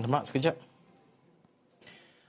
Lemak sekejap.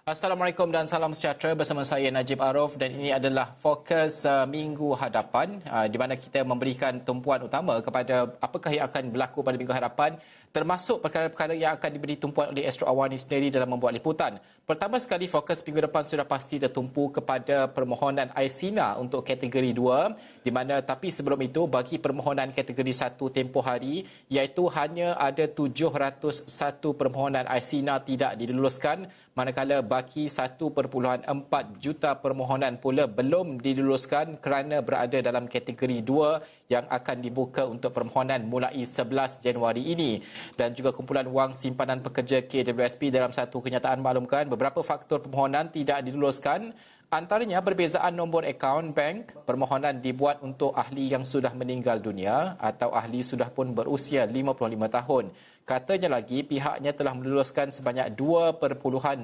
Assalamualaikum dan salam sejahtera, bersama saya Najib Arif, dan ini adalah fokus minggu hadapan di mana kita memberikan tumpuan utama kepada apakah yang akan berlaku pada minggu hadapan, termasuk perkara-perkara yang akan diberi tumpuan oleh Astro Awani sendiri dalam membuat liputan. Pertama sekali, fokus minggu depan sudah pasti tertumpu kepada permohonan Aisina untuk kategori 2, di mana tapi sebelum itu bagi permohonan kategori 1 tempoh hari, iaitu hanya ada 701 permohonan Aisina tidak diluluskan, manakala baki 1.4 juta permohonan pula belum diluluskan kerana berada dalam kategori 2 yang akan dibuka untuk permohonan mulai 11 Januari ini. Dan juga kumpulan wang simpanan pekerja KWSP dalam satu kenyataan maklumkan beberapa faktor permohonan tidak diluluskan. Antaranya perbezaan nombor akaun bank, permohonan dibuat untuk ahli yang sudah meninggal dunia atau ahli sudah pun berusia 55 tahun. Katanya lagi pihaknya telah meluluskan sebanyak 2.5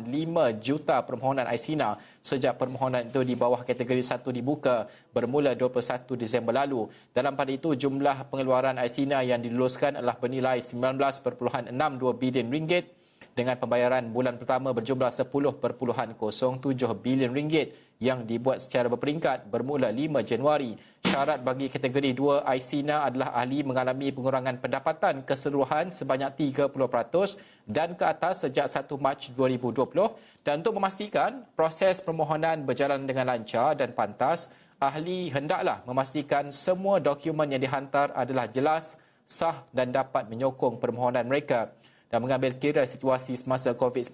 juta permohonan Aisina sejak permohonan itu di bawah kategori 1 dibuka bermula 21 Disember lalu. Dalam pada itu jumlah pengeluaran Aisina yang diluluskan adalah bernilai 19.62 bilion ringgit, dengan pembayaran bulan pertama berjumlah 10.07 bilion ringgit yang dibuat secara berperingkat bermula 5 Januari. Syarat bagi kategori 2 Aisina adalah ahli mengalami pengurangan pendapatan keseluruhan sebanyak 30% dan ke atas sejak 1 Mac 2020. Dan untuk memastikan proses permohonan berjalan dengan lancar dan pantas, ahli hendaklah memastikan semua dokumen yang dihantar adalah jelas, sah dan dapat menyokong permohonan mereka. Dan mengambil kira situasi semasa COVID-19,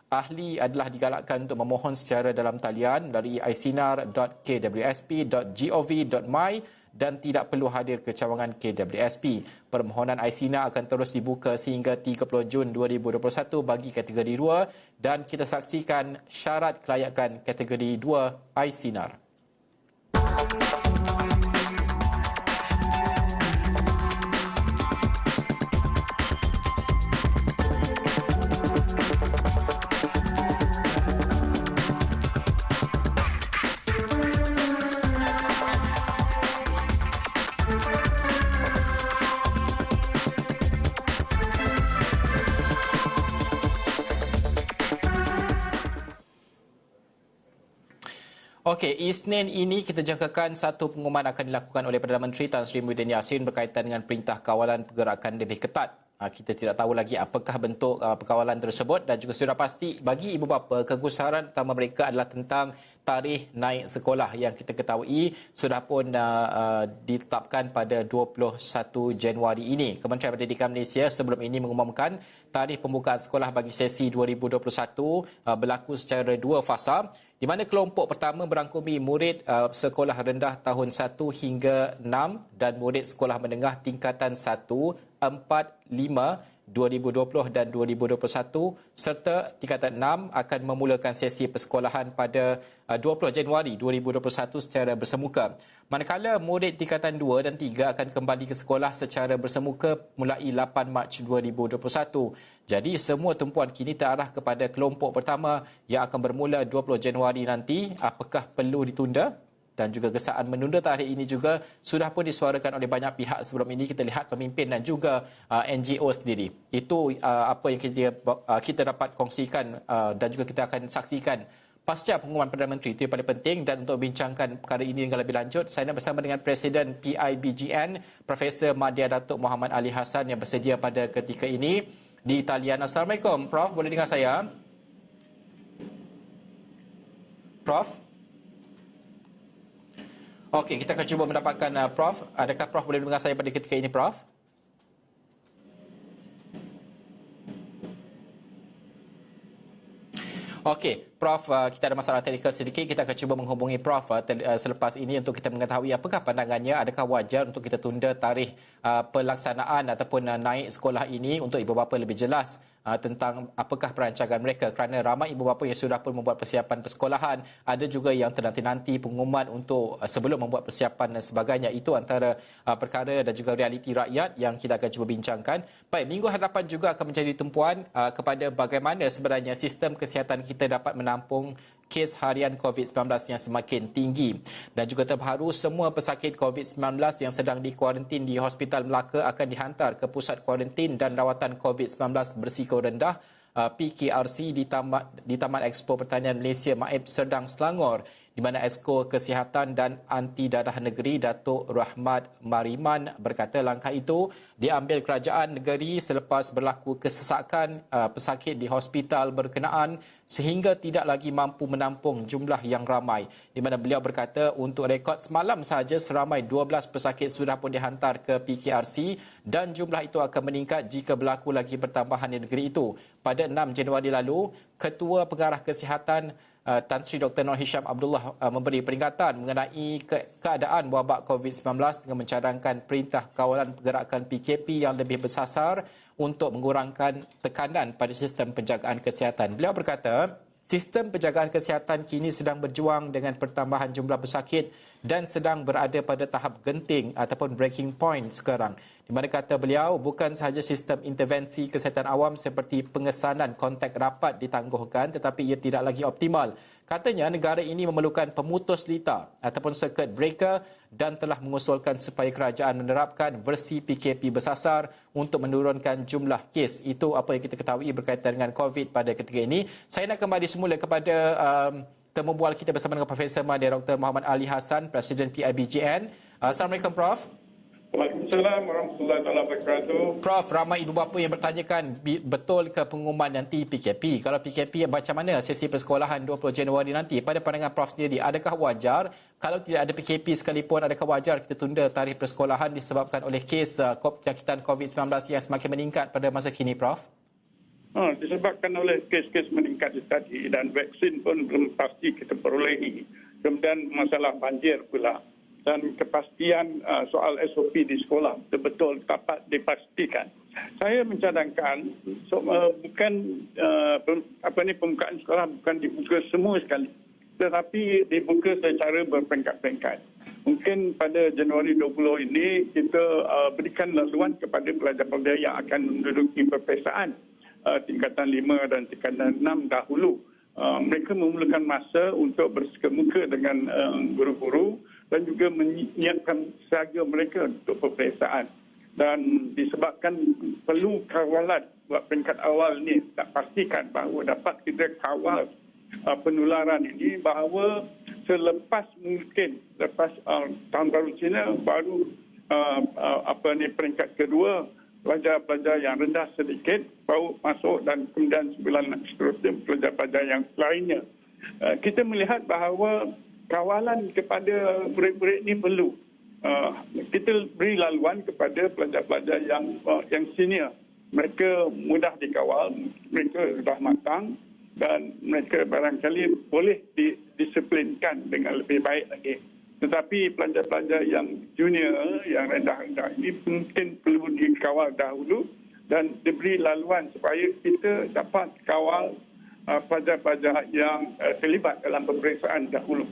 ahli adalah digalakkan untuk memohon secara dalam talian melalui aisinar.kwsp.gov.my dan tidak perlu hadir ke cawangan KWSP. Permohonan Aisina akan terus dibuka sehingga 30 Jun 2021 bagi kategori 2 dan kita saksikan syarat kelayakan kategori 2 Aisinar. Okey, Isnin ini kita jangkakan satu pengumuman akan dilakukan oleh Perdana Menteri Tan Sri Muhyiddin Yassin berkaitan dengan perintah kawalan pergerakan lebih ketat. Kita tidak tahu lagi apakah bentuk perkawalan tersebut, dan juga sudah pasti bagi ibu bapa kegusaran utama mereka adalah tentang tarikh naik sekolah yang kita ketahui sudah pun ditetapkan pada 21 Januari ini. Kementerian Pendidikan Malaysia sebelum ini mengumumkan tarikh pembukaan sekolah bagi sesi 2021 berlaku secara 2 fasa, di mana kelompok pertama berangkumi murid sekolah rendah tahun 1 hingga 6 dan murid sekolah menengah tingkatan 1, 4, 5, 2020 dan 2021 serta tingkatan 6 akan memulakan sesi persekolahan pada 20 Januari 2021 secara bersemuka. Manakala murid tingkatan 2 dan 3 akan kembali ke sekolah secara bersemuka mulai 8 Mac 2021. Jadi semua tumpuan kini terarah kepada kelompok pertama yang akan bermula 20 Januari nanti. Apakah perlu ditunda? Dan juga gesaan menunda tarikh ini juga sudah pun disuarakan oleh banyak pihak sebelum ini. Kita lihat pemimpin dan juga NGO sendiri. Itu apa yang kita dapat kongsikan dan juga kita akan saksikan pasca pengumuman Perdana Menteri. Itu yang paling penting. Dan untuk bincangkan perkara ini dengan lebih lanjut, saya nak bersama dengan Presiden PIBGN, Profesor Madya Datuk Muhammad Ali Hassan yang bersedia pada ketika ini di talian. Assalamualaikum, Prof. Boleh dengar saya? Prof? Okey, kita akan cuba mendapatkan Prof. Adakah Prof boleh dengar saya pada ketika ini, Prof? Okey, Prof, kita ada masalah teknikal sedikit. Kita akan cuba menghubungi Prof selepas ini untuk kita mengetahui apakah pandangannya. Adakah wajar untuk kita tunda tarikh pelaksanaan ataupun naik sekolah ini untuk ibu bapa lebih jelas tentang apakah perancangan mereka, kerana ramai ibu bapa yang sudah pun membuat persiapan persekolahan, ada juga yang ternanti-nanti pengumuman untuk sebelum membuat persiapan dan sebagainya. Itu antara perkara dan juga realiti rakyat yang kita akan cuba bincangkan. Baik, minggu hadapan juga akan menjadi tumpuan kepada bagaimana sebenarnya sistem kesihatan kita dapat menampung kes harian COVID-19 yang semakin tinggi. Dan juga terbaru, semua pesakit COVID-19 yang sedang dikuarantin di Hospital Melaka akan dihantar ke pusat kuarantin dan rawatan COVID-19 berisiko rendah PKRC di Taman Expo Pertanian Malaysia Maib Serdang Selangor, di mana Esko Kesihatan dan Anti Dadah Negeri Datuk Rahmat Mariman berkata langkah itu diambil kerajaan negeri selepas berlaku kesesakan pesakit di hospital berkenaan sehingga tidak lagi mampu menampung jumlah yang ramai. Di mana beliau berkata untuk rekod semalam sahaja seramai 12 pesakit sudah pun dihantar ke PKRC dan jumlah itu akan meningkat jika berlaku lagi pertambahan di negeri itu. Pada 6 Januari lalu, Ketua Pengarah Kesihatan Tan Sri Dr. Nur Hisham Abdullah memberi peringatan mengenai keadaan wabak COVID-19 dengan mencadangkan perintah kawalan pergerakan PKP yang lebih bersasar untuk mengurangkan tekanan pada sistem penjagaan kesihatan. Beliau berkata, sistem penjagaan kesihatan kini sedang berjuang dengan pertambahan jumlah pesakit dan sedang berada pada tahap genting ataupun breaking point sekarang. Di mana kata beliau, bukan sahaja sistem intervensi kesihatan awam seperti pengesanan kontak rapat ditangguhkan tetapi ia tidak lagi optimal. Katanya negara ini memerlukan pemutus lita ataupun circuit breaker dan telah mengusulkan supaya kerajaan menerapkan versi PKP bersasar untuk menurunkan jumlah kes. Itu apa yang kita ketahui berkaitan dengan COVID pada ketika ini. Saya nak kembali semula kepada temu bual kita bersama dengan Profesor Mahdi Dr. Muhammad Ali Hassan, Presiden PIBJN. Assalamualaikum Prof. Waalaikumsalam warahmatullahi wabarakatuh. Prof, ramai ibu bapa yang bertanyakan betul ke pengumuman nanti PKP. Kalau PKP macam mana sesi persekolahan 20 Januari nanti? Pada pandangan Prof sendiri, adakah wajar kalau tidak ada PKP sekalipun, adakah wajar kita tunda tarikh persekolahan disebabkan oleh kes jangkitan COVID-19 yang semakin meningkat pada masa kini, Prof? Disebabkan oleh kes-kes meningkat tadi dan vaksin pun belum pasti kita perolehi. Kemudian masalah banjir pula. Dan kepastian soal SOP di sekolah betul-betul dapat dipastikan. Saya mencadangkan bukan pembukaan sekolah bukan dibuka semua sekali, tetapi dibuka secara berperingkat-peringkat. Mungkin pada Januari 20 ini kita berikan laluan kepada pelajar-pelajar yang akan menduduki peperiksaan tingkatan 5 dan tingkatan 6 dahulu. Mereka memerlukan masa untuk bersemuka dengan guru-guru dan juga menyiapkan siaga mereka untuk peperiksaan. Dan disebabkan perlu kawalan buat peringkat awal ini, tak pastikan bahawa dapat kita kawal penularan ini, bahawa selepas mungkin, lepas tahun baru Cina, baru peringkat kedua, pelajar-pelajar yang rendah sedikit baru masuk dan kemudian sebulan seterusnya pelajar-pelajar yang lainnya. Kita melihat bahawa kawalan kepada murid-murid ini perlu. Kita beri laluan kepada pelajar-pelajar yang senior. Mereka mudah dikawal, mereka sudah matang dan mereka barangkali boleh didisiplinkan dengan lebih baik lagi. Tetapi pelajar-pelajar yang junior, yang rendah-rendah ini mungkin perlu dikawal dahulu dan diberi laluan supaya kita dapat kawal pelajar-pelajar yang terlibat dalam peperiksaan dahulu.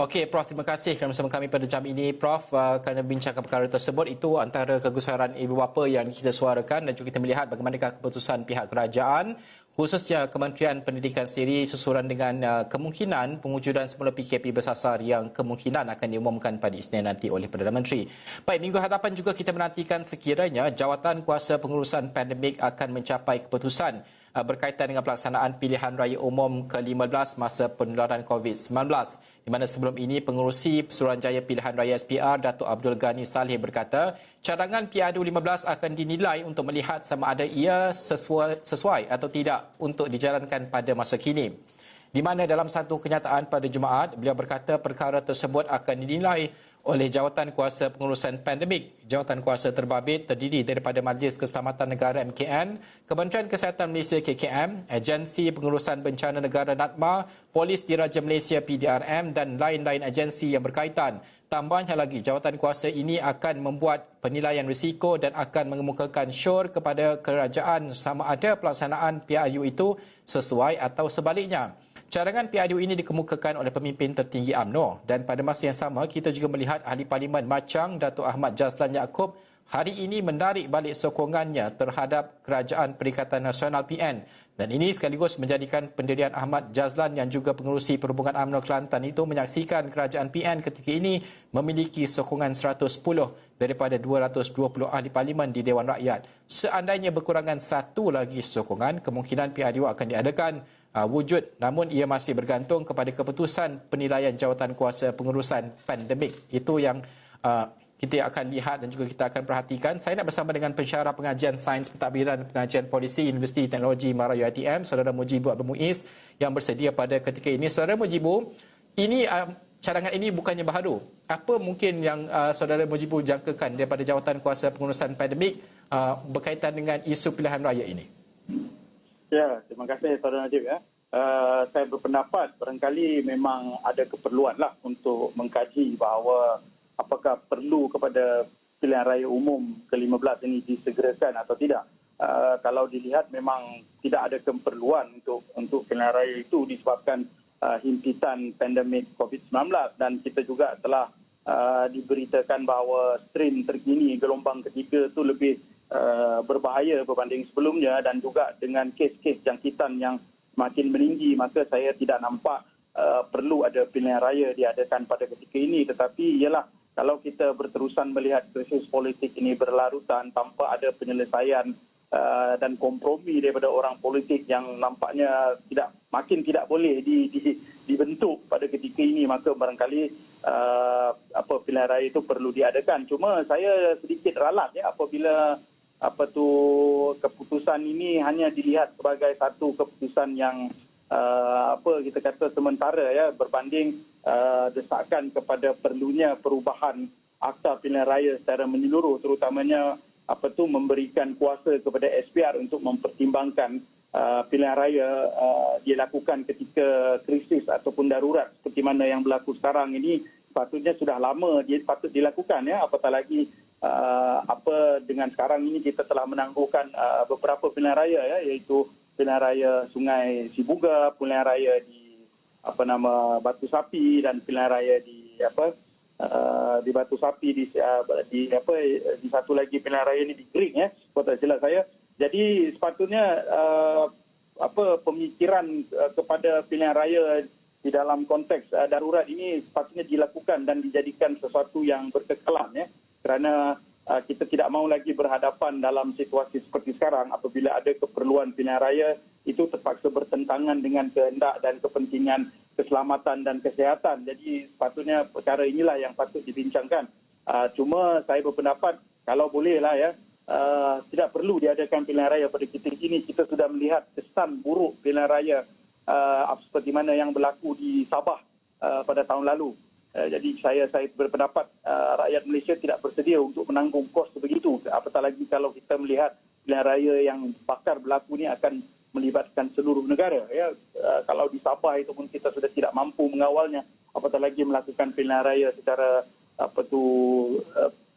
Okey, Prof, terima kasih kerana bersama kami pada jam ini, Prof, kerana bincangkan perkara tersebut. Itu antara kegusaran ibu bapa yang kita suarakan dan juga kita melihat bagaimanakah keputusan pihak kerajaan, khususnya Kementerian Pendidikan sendiri susulan dengan kemungkinan pengujudan semula PKP bersasar yang kemungkinan akan diumumkan pada Isnin nanti oleh Perdana Menteri. Baik, minggu hadapan juga kita menantikan sekiranya Jawatan Kuasa Pengurusan Pandemik akan mencapai keputusan berkaitan dengan pelaksanaan pilihan raya umum ke-15 masa penularan COVID-19. Di mana sebelum ini pengerusi Suruhanjaya Pilihan Raya SPR Datuk Abdul Ghani Saleh berkata, cadangan PRU 15 akan dinilai untuk melihat sama ada ia sesuai atau tidak untuk dijalankan pada masa kini. Di mana dalam satu kenyataan pada Jumaat, beliau berkata perkara tersebut akan dinilai oleh Jawatan Kuasa Pengurusan Pandemik. Jawatan Kuasa terbabit terdiri daripada Majlis Keselamatan Negara MKN, Kementerian Kesihatan Malaysia KKM, Agensi Pengurusan Bencana Negara NADMA, Polis Diraja Malaysia PDRM dan lain-lain agensi yang berkaitan. Tambahnya lagi, jawatan kuasa ini akan membuat penilaian risiko dan akan mengemukakan syur kepada kerajaan sama ada pelaksanaan PRU itu sesuai atau sebaliknya. Cadangan PRU ini dikemukakan oleh pemimpin tertinggi UMNO dan pada masa yang sama kita juga melihat Ahli Parlimen Machang Datuk Ahmad Jazlan Yaakob hari ini menarik balik sokongannya terhadap Kerajaan Perikatan Nasional PN. Dan ini sekaligus menjadikan pendirian Ahmad Jazlan yang juga pengerusi Perhubungan UMNO Kelantan itu menyaksikan Kerajaan PN ketika ini memiliki sokongan 110 daripada 220 ahli parlimen di Dewan Rakyat. Seandainya berkurangan satu lagi sokongan, kemungkinan PRU akan diadakan wujud, namun ia masih bergantung kepada keputusan penilaian jawatan kuasa pengurusan pandemik. Itu yang kita akan lihat dan juga kita akan perhatikan. Saya nak bersama dengan pensyarah pengajian Sains Pentadbiran dan Pengajian Polisi Universiti Teknologi Mara UiTM, Saudara Mujibu Abdul Muiz yang bersedia pada ketika ini. Saudara Mujibu, ini cadangan ini bukannya baharu. Apa mungkin yang Saudara Mujibu jangkakan daripada jawatan kuasa pengurusan pandemik berkaitan dengan isu pilihan raya ini? Ya, terima kasih Saudara Najib. Saya berpendapat barangkali memang ada keperluanlah untuk mengkaji bahawa apakah perlu kepada pilihan raya umum ke-15 ini disegerakan atau tidak. Kalau dilihat memang tidak ada keperluan untuk pilihan raya itu disebabkan himpitan pandemik COVID-19 dan kita juga telah diberitakan bahawa strain terkini gelombang ketiga itu lebih berbahaya berbanding sebelumnya dan juga dengan kes-kes jangkitan yang makin meninggi, maka saya tidak nampak perlu ada pilihan raya diadakan pada ketika ini. Tetapi ialah kalau kita berterusan melihat krisis politik ini berlarutan tanpa ada penyelesaian dan kompromi daripada orang politik yang nampaknya makin tidak boleh dibentuk pada ketika ini, maka barangkali pilihan raya itu perlu diadakan. Cuma saya sedikit ralat apabila keputusan ini hanya dilihat sebagai satu keputusan yang kita kata sementara berbanding desakan kepada perlunya perubahan Akta Pilihan Raya secara menyeluruh, terutamanya memberikan kuasa kepada SPR untuk mempertimbangkan pilihan raya dilakukan ketika krisis ataupun darurat seperti mana yang berlaku sekarang ini. Sepatutnya sudah lama dia patut dilakukan apatah lagi dengan sekarang ini kita telah menangguhkan beberapa pilihan raya iaitu pilihan raya Sungai Sibuga, pilihan raya di Batu Sapi dan pilihan raya di Batu Sapi di satu lagi pilihan raya ini di Kering kalau tak silap saya. Jadi sepatutnya pemikiran kepada pilihan raya di dalam konteks darurat ini sepatutnya dilakukan dan dijadikan sesuatu yang berkekalan kerana kita tidak mahu lagi berhadapan dalam situasi seperti sekarang apabila ada keperluan pilihan raya itu terpaksa bertentangan dengan kehendak dan kepentingan keselamatan dan kesihatan. Jadi sepatutnya perkara inilah yang patut dibincangkan. Cuma saya berpendapat kalau bolehlah tidak perlu diadakan pilihan raya pada ketika ini. Kita sudah melihat kesan buruk pilihan raya seperti mana yang berlaku di Sabah pada tahun lalu. Jadi saya berpendapat rakyat Malaysia tidak bersedia untuk menanggung kos sebegitu. Apatah lagi kalau kita melihat pilihan raya yang bakar berlaku ini akan melibatkan seluruh negara. Kalau di Sabah itu pun kita sudah tidak mampu mengawalnya, apatah lagi melakukan pilihan raya secara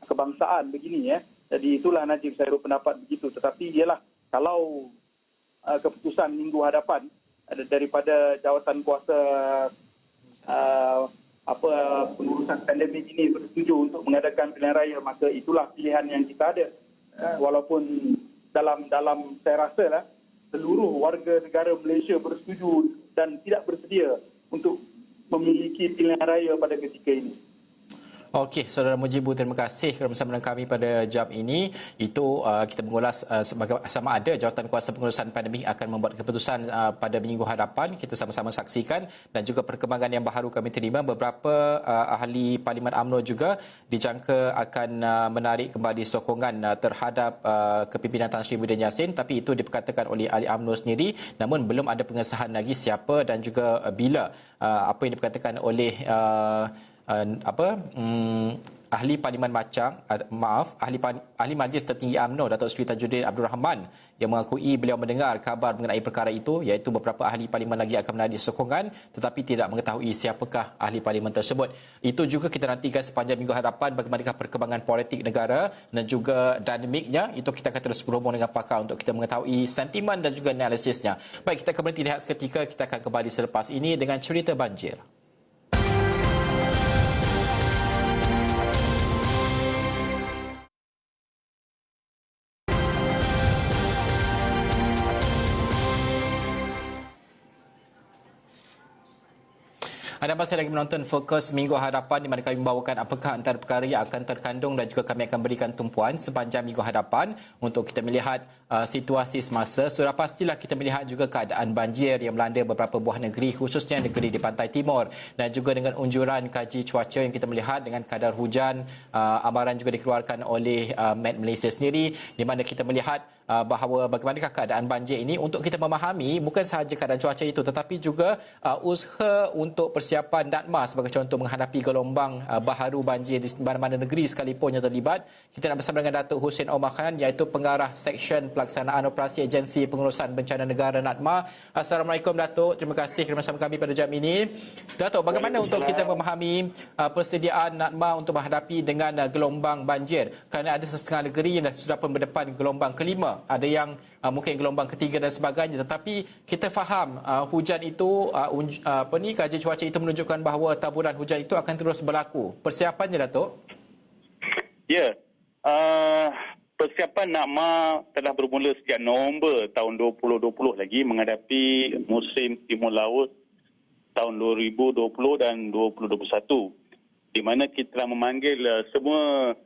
kebangsaan begini. Jadi itulah Najib, saya berpendapat begitu. Tetapi ialah kalau keputusan minggu hadapan daripada jawatan kuasa pengurusan pandemik ini bersetuju untuk mengadakan pilihan raya, maka itulah pilihan yang kita ada. Walaupun dalam saya rasa seluruh warga negara Malaysia bersetuju dan tidak bersedia untuk memiliki pilihan raya pada ketika ini. Okey, Saudara Mujibu, terima kasih kerana bersama dengan kami pada jam ini. Itu kita mengulas sama ada jawatan kuasa pengurusan pandemik akan membuat keputusan pada minggu hadapan. Kita sama-sama saksikan dan juga perkembangan yang baru kami terima. Beberapa ahli Parlimen UMNO juga dijangka akan menarik kembali sokongan terhadap kepimpinan Tan Sri Muhyiddin Yassin, tapi itu diperkatakan oleh ahli UMNO sendiri. Namun belum ada pengesahan lagi siapa dan juga bila. Apa yang diperkatakan oleh ahli Parlimen ahli Majlis Tertinggi UMNO Datuk Seri Tajuddin Abdul Rahman yang mengakui beliau mendengar kabar mengenai perkara itu, iaitu beberapa ahli parlimen lagi akan menarik sokongan tetapi tidak mengetahui siapakah ahli parlimen tersebut. Itu juga kita nantikan sepanjang minggu hadapan bagaimanakah perkembangan politik negara dan juga dinamiknya. Itu kita akan terus berhubung dengan pakar untuk kita mengetahui sentimen dan juga analisisnya. Baik, kita akan berhenti lihat seketika. Kita akan kembali selepas ini dengan cerita banjir. Anda masih lagi menonton Fokus Minggu Hadapan di mana kami membawakan apakah antara perkara yang akan terkandung dan juga kami akan berikan tumpuan sepanjang minggu hadapan untuk kita melihat situasi semasa. Sudah pastilah kita melihat juga keadaan banjir yang melanda beberapa buah negeri, khususnya negeri di pantai timur, dan juga dengan unjuran kaji cuaca yang kita melihat dengan kadar hujan, amaran juga dikeluarkan oleh Met Malaysia sendiri, di mana kita melihat bahawa bagaimanakah keadaan banjir ini untuk kita memahami bukan sahaja keadaan cuaca itu tetapi juga usaha untuk persiapan NADMA sebagai contoh menghadapi gelombang baharu banjir di mana-mana negeri sekalipun yang terlibat. Kita nak bersama dengan Datuk Hussein Omar Khan, iaitu Pengarah Seksyen Pelaksanaan Operasi Agensi Pengurusan Bencana Negara NADMA. Assalamualaikum Datuk, terima kasih kerana bersama kami pada jam ini. Datuk, bagaimana untuk kita memahami persediaan NADMA untuk menghadapi dengan gelombang banjir? Kerana ada setengah negeri yang sudah pun berdepan gelombang kelima, ada yang mungkin gelombang ketiga dan sebagainya, tetapi kita faham hujan itu kaji cuaca itu menunjukkan bahawa taburan hujan itu akan terus berlaku. Persiapannya, Datuk? Ya, persiapan NADMA telah bermula sejak November tahun 2020 lagi menghadapi musim timur laut tahun 2020 dan 2021, di mana kita telah memanggil semua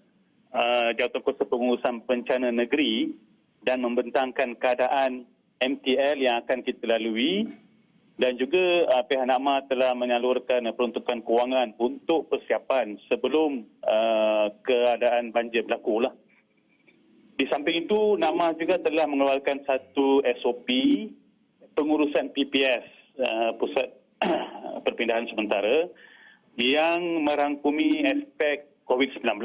Jawatankuasa Pengurusan Bencana Negeri dan membentangkan keadaan MTL yang akan kita lalui, dan juga pihak NADMA telah menyalurkan peruntukan kewangan untuk persiapan sebelum keadaan banjir berlaku lah. Di samping itu, NADMA juga telah mengeluarkan satu SOP pengurusan PPS, Pusat Perpindahan Sementara, yang merangkumi aspek COVID-19.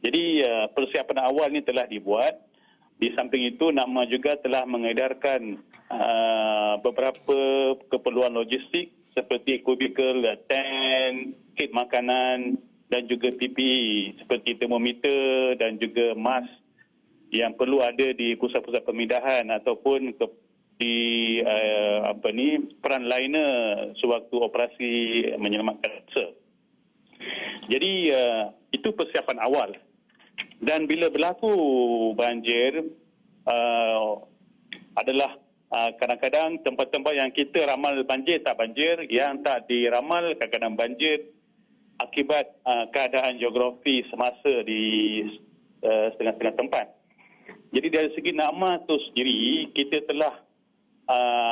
Jadi persiapan awal ini telah dibuat. Di samping itu, NADMA juga telah mengedarkan beberapa keperluan logistik seperti kubikel, tent, kit makanan dan juga PPE seperti termometer dan juga mask yang perlu ada di pusat-pusat pemindahan ataupun di frontliner sewaktu operasi menyelamatkan mangsa. Jadi itu persiapan awal. Dan bila berlaku banjir, adalah kadang-kadang tempat-tempat yang kita ramal banjir tak banjir, yang tak diramal kadang-kadang banjir akibat keadaan geografi semasa di setengah-setengah tempat. Jadi dari segi NADMA itu sendiri, kita telah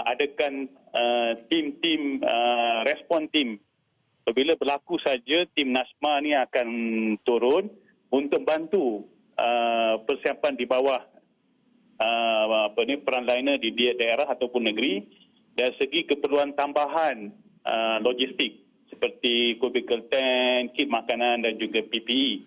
adakan tim-tim respon tim. Apabila berlaku saja, tim NASMA ni akan turun untuk bantu persiapan di bawah frontliner di daerah ataupun negeri dari segi keperluan tambahan logistik seperti kubikel tent, kit makanan dan juga PPE.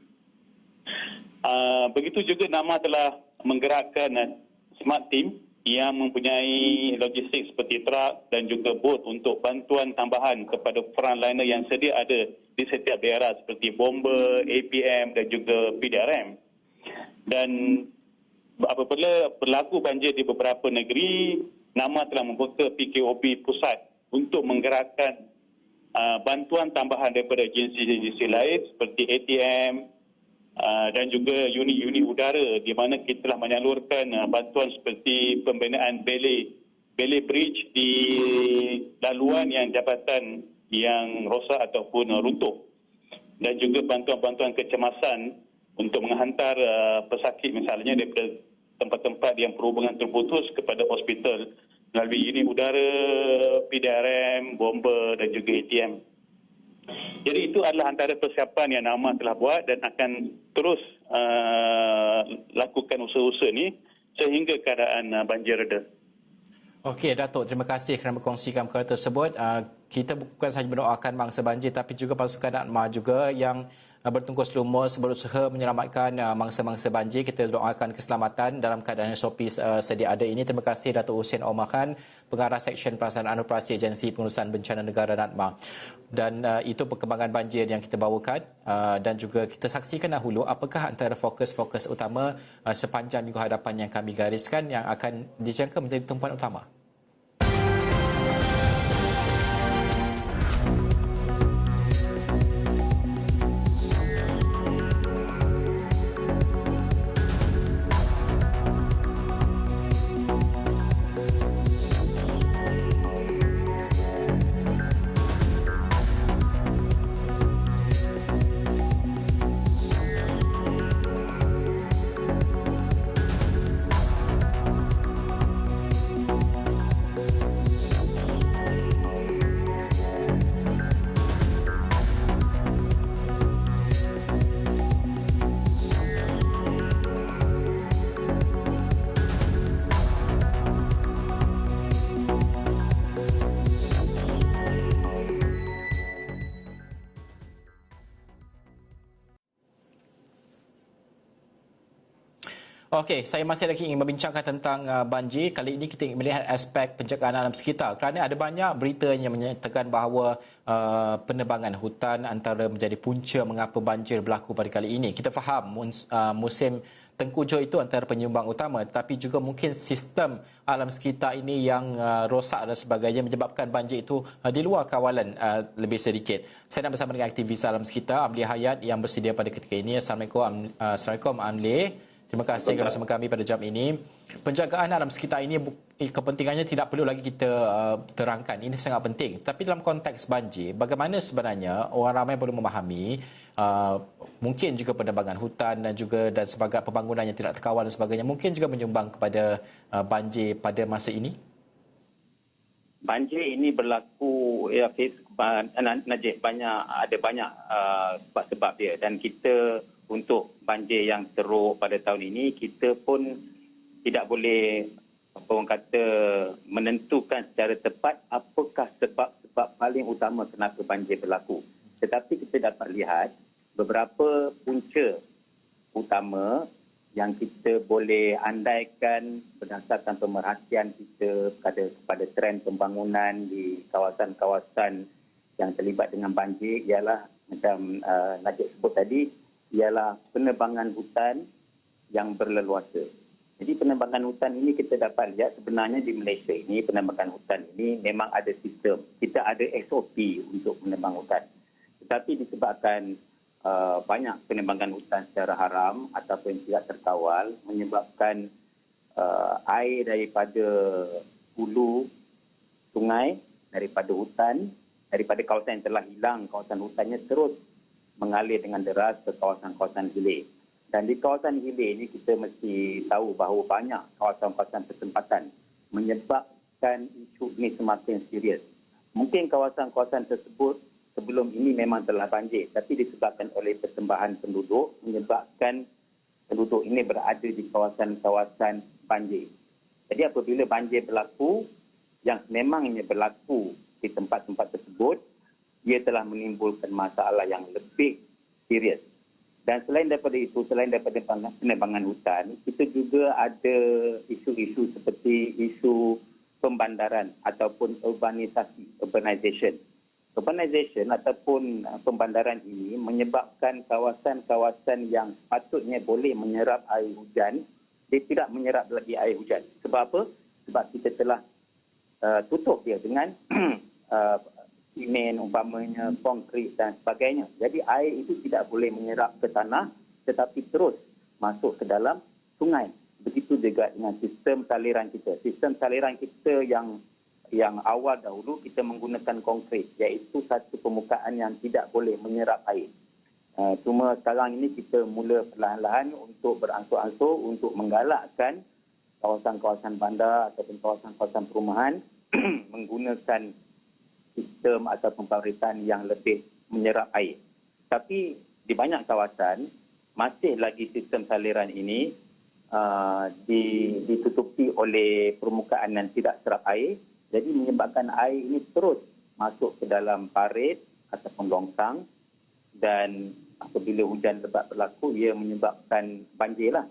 Begitu juga NADMA telah menggerakkan smart team yang mempunyai logistik seperti truk dan juga bot untuk bantuan tambahan kepada frontliner yang sedia ada di setiap daerah seperti bomber, APM dan juga PDRM. Dan apabila berlaku banjir di beberapa negeri, NADMA telah membuka PKOB pusat untuk menggerakkan bantuan tambahan daripada agensi-agensi lain seperti ATM dan juga unit-unit udara, di mana kita telah menyalurkan bantuan seperti pembinaan belay bridge di laluan yang jabatan yang rosak ataupun runtuh, dan juga bantuan-bantuan kecemasan untuk menghantar pesakit misalnya daripada tempat-tempat yang perhubungan terputus kepada hospital melalui unit udara, PDRM, bomber dan juga ATM. Jadi itu adalah antara persiapan yang NADMA telah buat dan akan terus lakukan usaha-usaha ini sehingga keadaan banjir reda. Okey, Datuk, terima kasih kerana berkongsikan perkara tersebut. Kita bukan sahaja mendoakan mangsa banjir tapi juga pasukan NADMA juga yang bertungkus lumus berusaha menyelamatkan mangsa-mangsa banjir. Kita doakan keselamatan dalam keadaan SOP sedia ada ini. Terima kasih Datuk Hussein Omar Khan, Pengarah Seksyen Pelaksanaan Operasi Agensi Pengurusan Bencana Negara NADMA. Dan itu perkembangan banjir yang kita bawakan, dan juga kita saksikan dahulu apakah antara fokus-fokus utama sepanjang minggu hadapan yang kami gariskan yang akan dijangka menjadi tumpuan utama. Okey, saya masih lagi ingin membincangkan tentang banjir. Kali ini kita ingin melihat aspek penjagaan alam sekitar. Kerana ada banyak berita yang menyatakan bahawa penebangan hutan antara menjadi punca mengapa banjir berlaku pada kali ini. Kita faham musim tengkujuh itu antara penyumbang utama, tetapi juga mungkin sistem alam sekitar ini yang rosak dan sebagainya menyebabkan banjir itu di luar kawalan lebih sedikit. Saya nak bersama dengan aktivis alam sekitar Amli Hayat yang bersedia pada ketika ini. Assalamualaikum Amli. Terima kasih kerana bersama kami pada jam ini. Penjagaan alam sekitar ini kepentingannya tidak perlu lagi kita terangkan. Ini sangat penting. Tapi dalam konteks banjir, bagaimana sebenarnya orang ramai perlu memahami mungkin juga penebangan hutan dan juga sebagai pembangunan yang tidak terkawal dan sebagainya mungkin juga menyumbang kepada banjir pada masa ini? Banjir ini berlaku Najib, ada banyak sebab-sebab dia, dan kita untuk banjir yang teruk pada tahun ini kita pun tidak boleh orang kata menentukan secara tepat apakah sebab-sebab paling utama kenapa banjir berlaku. Tetapi kita dapat lihat beberapa punca utama yang kita boleh andaikan berdasarkan pemerhatian kita kepada trend pembangunan di kawasan-kawasan yang terlibat dengan banjir ialah macam Najib sebut tadi, ialah penebangan hutan yang berleluasa. Jadi penebangan hutan ini kita dapat lihat sebenarnya di Malaysia ini, penebangan hutan ini memang ada sistem. Kita ada SOP untuk penebang hutan. Tetapi disebabkan banyak penebangan hutan secara haram ataupun tidak terkawal menyebabkan air daripada hulu sungai, daripada hutan, daripada kawasan yang telah hilang, kawasan hutannya terus mengalir dengan deras ke kawasan-kawasan hilir. Dan di kawasan hilir ini kita mesti tahu bahawa banyak kawasan-kawasan bertempatan menyebabkan isu ini semakin serius. Mungkin kawasan-kawasan tersebut sebelum ini memang telah banjir, tapi disebabkan oleh pertambahan penduduk menyebabkan penduduk ini berada di kawasan-kawasan banjir. Jadi apabila banjir berlaku, yang memangnya berlaku di tempat-tempat tersebut, ia telah menimbulkan masalah yang lebih serius. Dan selain daripada itu, selain daripada penebangan hutan, kita juga ada isu-isu seperti isu pembandaran ataupun urbanization. Urbanization ataupun pembandaran ini menyebabkan kawasan-kawasan yang sepatutnya boleh menyerap air hujan, dia tidak menyerap lagi air hujan. Sebab apa? Sebab kita telah tutup dia dengan simen, umpamanya konkrit dan sebagainya. Jadi air itu tidak boleh menyerap ke tanah tetapi terus masuk ke dalam sungai. Begitu juga dengan sistem saliran kita. Sistem saliran kita yang awal dahulu kita menggunakan konkrit, iaitu satu permukaan yang tidak boleh menyerap air. Cuma sekarang ini kita mula perlahan-lahan untuk beransur-ansur untuk menggalakkan kawasan-kawasan bandar ataupun kawasan-kawasan perumahan menggunakan sistem atau pemberitaan yang lebih menyerap air. Tapi di banyak kawasan masih lagi sistem saliran ini ditutupi oleh permukaan yang tidak serap air. Jadi menyebabkan air ini terus masuk ke dalam parit ataupun longsang, dan apabila hujan lebat berlaku ia menyebabkan banjirlah.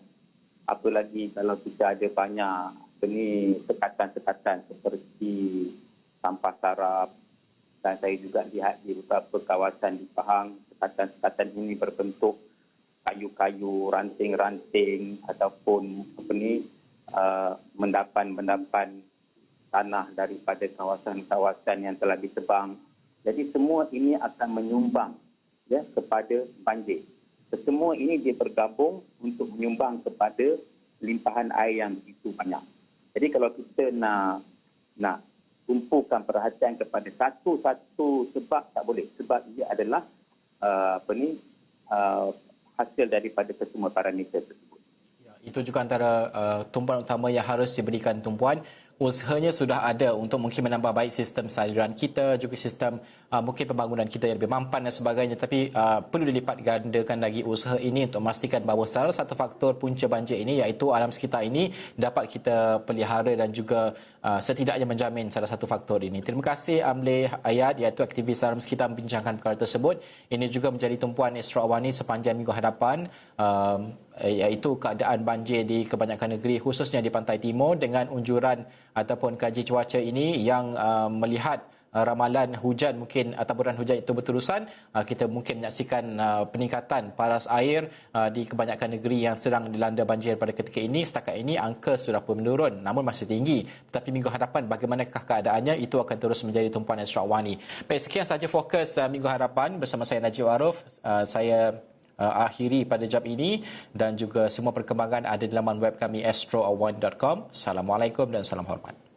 Apalagi kalau kita ada banyak sekatan-sekatan seperti sampah sarap. Dan saya juga lihat di beberapa kawasan di Pahang, sekatan-sekatan ini berbentuk kayu-kayu, ranting-ranting ataupun mendapan tanah daripada kawasan-kawasan yang telah ditebang. Jadi semua ini akan menyumbang kepada banjir. Semua ini dia bergabung untuk menyumbang kepada limpahan air yang begitu banyak. Jadi kalau kita nak tumpukan perhatian kepada satu-satu sebab, tak boleh. Sebab ia adalah hasil daripada kesemua parameter tersebut. Ya, itu juga antara tumpuan utama yang harus diberikan tumpuan. Usahanya sudah ada untuk mungkin menambah baik sistem saliran kita, juga sistem mungkin pembangunan kita yang lebih mampan dan sebagainya. Tapi perlu dilipat gandakan lagi usaha ini untuk memastikan bahawa salah satu faktor punca banjir ini iaitu alam sekitar ini dapat kita pelihara dan juga setidaknya menjamin salah satu faktor ini. Terima kasih Amli Hayat, iaitu aktivis alam sekitar membincangkan perkara tersebut. Ini juga menjadi tumpuan extraordinary sepanjang minggu hadapan. iaitu keadaan banjir di kebanyakan negeri khususnya di pantai timur dengan unjuran ataupun kaji cuaca ini yang melihat ramalan hujan mungkin taburan hujan itu berterusan, kita mungkin menyaksikan peningkatan paras air di kebanyakan negeri yang sedang dilanda banjir pada ketika ini. Setakat ini angka sudah pun menurun namun masih tinggi. Tetapi minggu hadapan bagaimanakah keadaannya, itu akan terus menjadi tumpuan Astro Awani. Baik, sekian sahaja fokus minggu hadapan bersama saya Najib Arif. Saya akhiri pada jam ini dan juga semua perkembangan ada di laman web kami astroawani.com. Assalamualaikum dan salam hormat.